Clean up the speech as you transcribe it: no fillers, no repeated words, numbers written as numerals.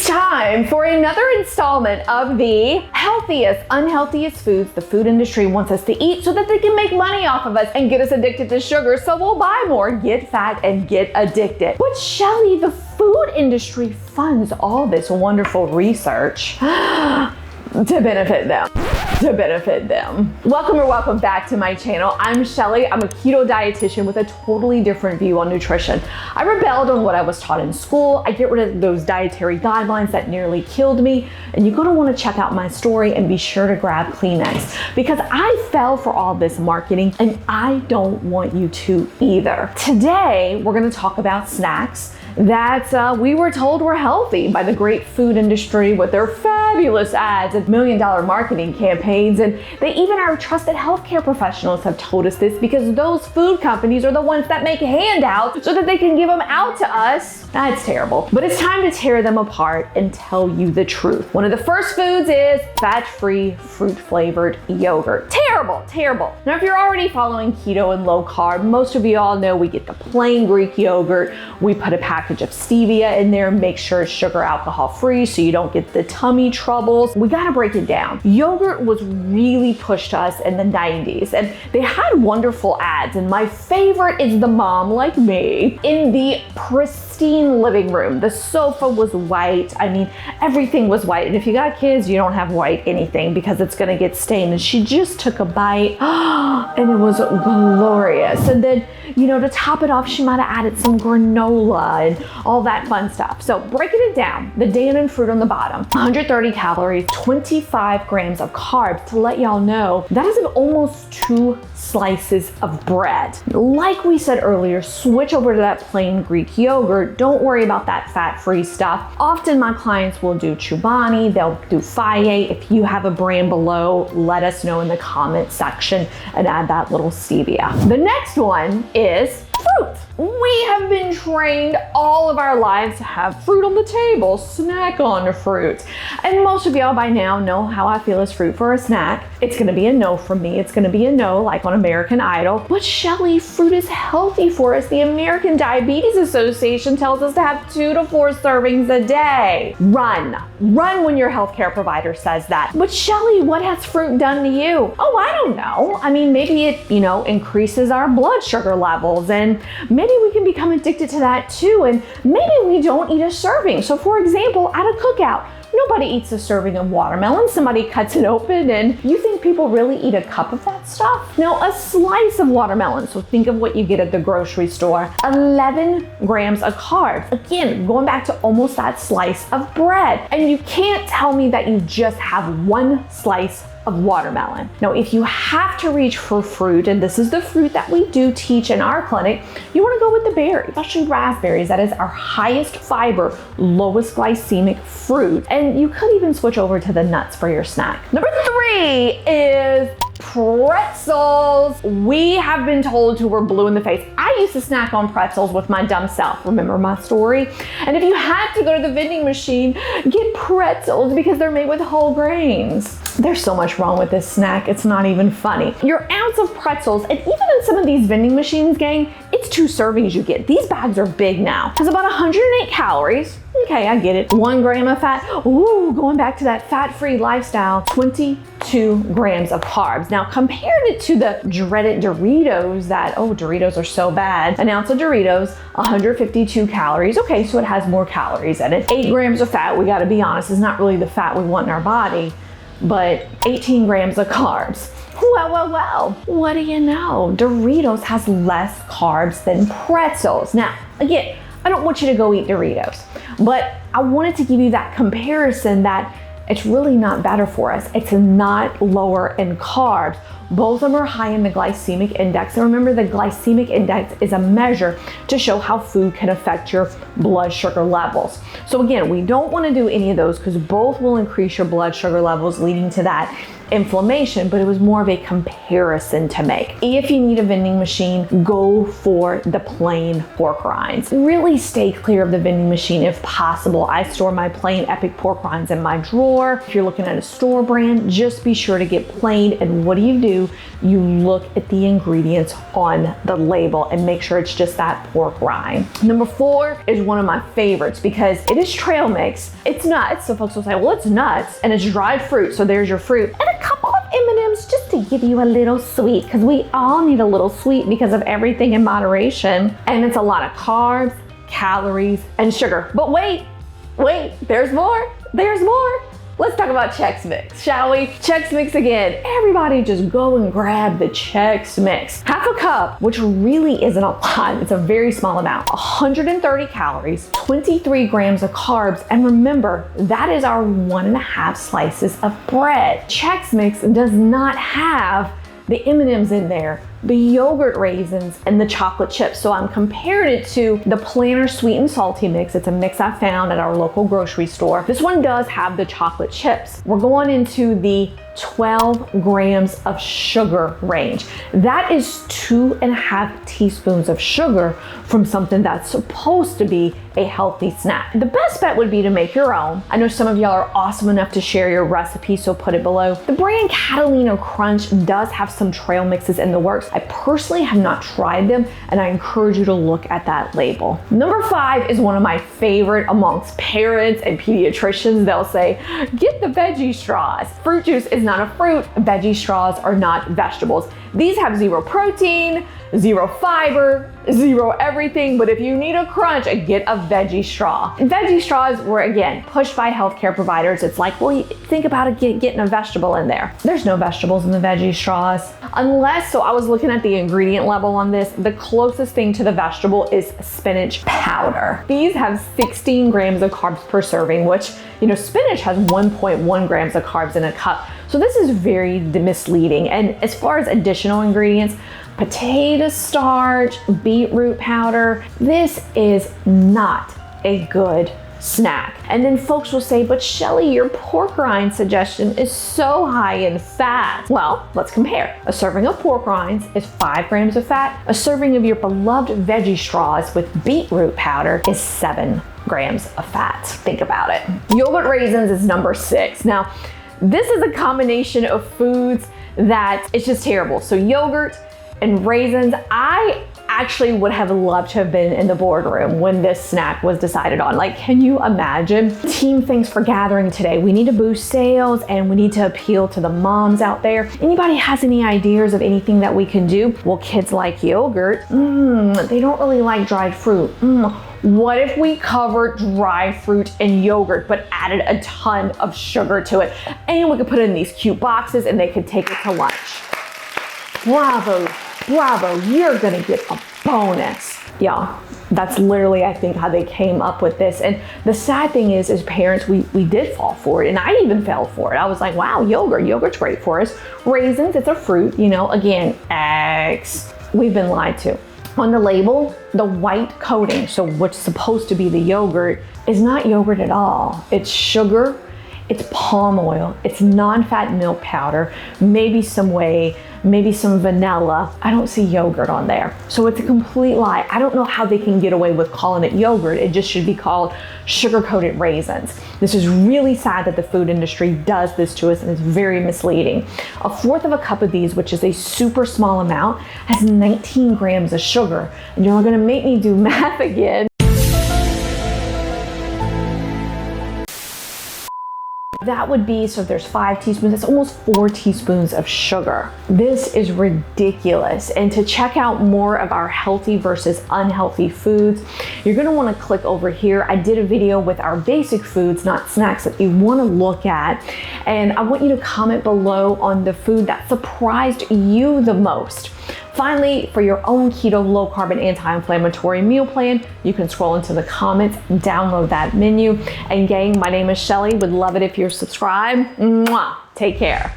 time for another installment of the healthiest, unhealthiest foods the food industry wants us to eat so that they can make money off of us and get us addicted to sugar so we'll buy more, get fat, and get addicted. But Shelly, the food industry funds all this wonderful research to benefit them. Welcome back to my channel. I'm Shelly. I'm a keto dietitian with a totally different view on nutrition. I rebelled on what I was taught in school. I get rid of those dietary guidelines that nearly killed me. And you're gonna wanna check out my story and be sure to grab Kleenex because I fell for all this marketing and I don't want you to either. Today, we're gonna talk about snacks that we were told were healthy by the great food industry with their fabulous ads and million-dollar marketing campaigns. And our trusted healthcare professionals have told us this because those food companies are the ones that make handouts so that they can give them out to us. That's terrible. But it's time to tear them apart and tell you the truth. One of the first foods is fat-free, fruit-flavored yogurt. Terrible. Now, if you're already following keto and low carb, most of you all know we get the plain Greek yogurt. We put a package of stevia in there, make sure it's sugar alcohol free so you don't get the tummy troubles. We gotta break it down. Yogurt was really pushed to us in the 90s and they had wonderful ads, and my favorite is the mom like me in the pristine living room. The sofa was white. I mean, everything was white. And if you got kids, you don't have white anything because it's gonna get stained. And she just took a bite and it was glorious. And then, to top it off, she might have added some granola and all that fun stuff. So breaking it down, the Dannon fruit on the bottom, 130 calories, 25 grams of carbs. To let y'all know, that is almost 2 slices of bread. Like we said earlier, switch over to that plain Greek yogurt. Don't worry about that fat-free stuff. Often my clients will do Chobani, they'll do Faye. If you have a brand below, let us know in the comment section and add that little stevia. The next one is fruit. We have been trained all of our lives to have fruit on the table, snack on fruit. And most of y'all by now know how I feel as fruit for a snack. It's gonna be a no from me. It's gonna be a no like on American Idol. But Shelly, fruit is healthy for us. The American Diabetes Association tells us to have 2 to 4 servings a day. Run when your healthcare provider says that. But Shelly, what has fruit done to you? Oh, I don't know. I mean, maybe it, increases our blood sugar levels, and maybe we can become addicted to that too, and maybe we don't eat a serving. So for example, at a cookout, nobody eats a serving of watermelon. Somebody cuts it open, and you think people really eat a cup of that stuff? No, a slice of watermelon. So think of what you get at the grocery store. 11 grams of carbs. Again, going back to almost that slice of bread. And you can't tell me that you just have 1 slice of watermelon. Now, if you have to reach for fruit, and this is the fruit that we do teach in our clinic, you want to go with the berry, especially raspberries. That is our highest fiber, lowest glycemic fruit. And you could even switch over to the nuts for your snack. Number 3 is pretzels. We have been told to we're blue in the face. I used to snack on pretzels with my dumb self. Remember my story? And if you had to go to the vending machine, get pretzels because they're made with whole grains. There's so much wrong with this snack. It's not even funny. Your ounce of pretzels, and even in some of these vending machines, gang, it's 2 servings you get. These bags are big now. Has about 108 calories. Okay, I get it. 1 gram of fat. Ooh, going back to that fat-free lifestyle, 22 grams of carbs. Now, compared it to the dreaded Doritos Doritos are so bad. An ounce of Doritos, 152 calories. Okay, so it has more calories in it. 8 grams of fat, we gotta be honest, is not really the fat we want in our body, but 18 grams of carbs. Well, what do you know? Doritos has less carbs than pretzels. Now, again, I don't want you to go eat Doritos, but I wanted to give you that comparison that it's really not better for us. It's not lower in carbs. Both of them are high in the glycemic index. And remember, the glycemic index is a measure to show how food can affect your blood sugar levels. So again, we don't want to do any of those because both will increase your blood sugar levels, leading to that inflammation, but it was more of a comparison to make. If you need a vending machine, go for the plain pork rinds. Really stay clear of the vending machine if possible. I store my plain Epic pork rinds in my drawer. If you're looking at a store brand, just be sure to get plain. And what do? You look at the ingredients on the label and make sure it's just that pork rind. Number 4 is one of my favorites because it is trail mix. It's nuts, so folks will say, well, it's nuts, and it's dried fruit, so there's your fruit. And a couple of M&Ms just to give you a little sweet, because we all need a little sweet because of everything in moderation. And it's a lot of carbs, calories, and sugar. But wait, there's more. Let's talk about Chex Mix, shall we? Chex Mix again. Everybody just go and grab the Chex Mix. Half a cup, which really isn't a lot. It's a very small amount. 130 calories, 23 grams of carbs. And remember, that is our 1.5 slices of bread. Chex Mix does not have the M&Ms in there, the yogurt raisins, and the chocolate chips. So I'm comparing it to the Planner Sweet and Salty mix. It's a mix I found at our local grocery store. This one does have the chocolate chips. We're going into the 12 grams of sugar range. That is 2.5 teaspoons of sugar from something that's supposed to be a healthy snack. The best bet would be to make your own. I know some of y'all are awesome enough to share your recipe, so put it below. The brand Catalina Crunch does have some trail mixes in the works. I personally have not tried them, and I encourage you to look at that label. Number 5 is one of my favorite amongst parents and pediatricians. They'll say, get the veggie straws. Fruit juice is not a fruit. Veggie straws are not vegetables. These have 0 protein, 0 fiber, 0 everything, but if you need a crunch, get a veggie straw. And veggie straws were, again, pushed by healthcare providers. It's like, well, think about it, getting a vegetable in there. There's no vegetables in the veggie straws. Unless, so I was looking at the ingredient level on this, the closest thing to the vegetable is spinach powder. These have 16 grams of carbs per serving, which, spinach has 1.1 grams of carbs in a cup. So this is very misleading. And as far as additional ingredients, potato starch, beetroot powder, this is not a good snack. And then folks will say, but Shelly, your pork rind suggestion is so high in fat. Well, let's compare. A serving of pork rinds is 5 grams of fat. A serving of your beloved veggie straws with beetroot powder is 7 grams of fat. Think about it. Yogurt raisins is number 6. Now, this is a combination of foods that it's just terrible. So yogurt and raisins, I actually would have loved to have been in the boardroom when this snack was decided on. Like, can you imagine? Team thanks for gathering today. We need to boost sales and we need to appeal to the moms out there. Anybody has any ideas of anything that we can do? Well, kids like yogurt. They don't really like dried fruit. What if we covered dry fruit in yogurt but added a ton of sugar to it? And we could put it in these cute boxes and they could take it to lunch. Bravo, you're gonna get a bonus. Yeah, that's literally, I think, how they came up with this. And the sad thing is, as parents, we did fall for it. And I even fell for it. I was like, wow, yogurt's great for us. Raisins, it's a fruit, again, eggs. We've been lied to. On the label, the white coating, so what's supposed to be the yogurt, is not yogurt at all. It's sugar, it's palm oil, it's non-fat milk powder, maybe some whey, maybe some vanilla. I don't see yogurt on there. So it's a complete lie. I don't know how they can get away with calling it yogurt. It just should be called sugar-coated raisins. This is really sad that the food industry does this to us, and it's very misleading. 1/4 of a cup of these, which is a super small amount, has 19 grams of sugar. And you're gonna make me do math again. That would be, so if there's 5 teaspoons, that's almost 4 teaspoons of sugar. This is ridiculous. And to check out more of our healthy versus unhealthy foods, you're gonna wanna click over here. I did a video with our basic foods, not snacks, that you wanna look at. And I want you to comment below on the food that surprised you the most. Finally, for your own keto, low carb, and anti-inflammatory meal plan, you can scroll into the comments, download that menu. And gang, my name is Shelly. Would love it if you're subscribed. Mwah. Take care.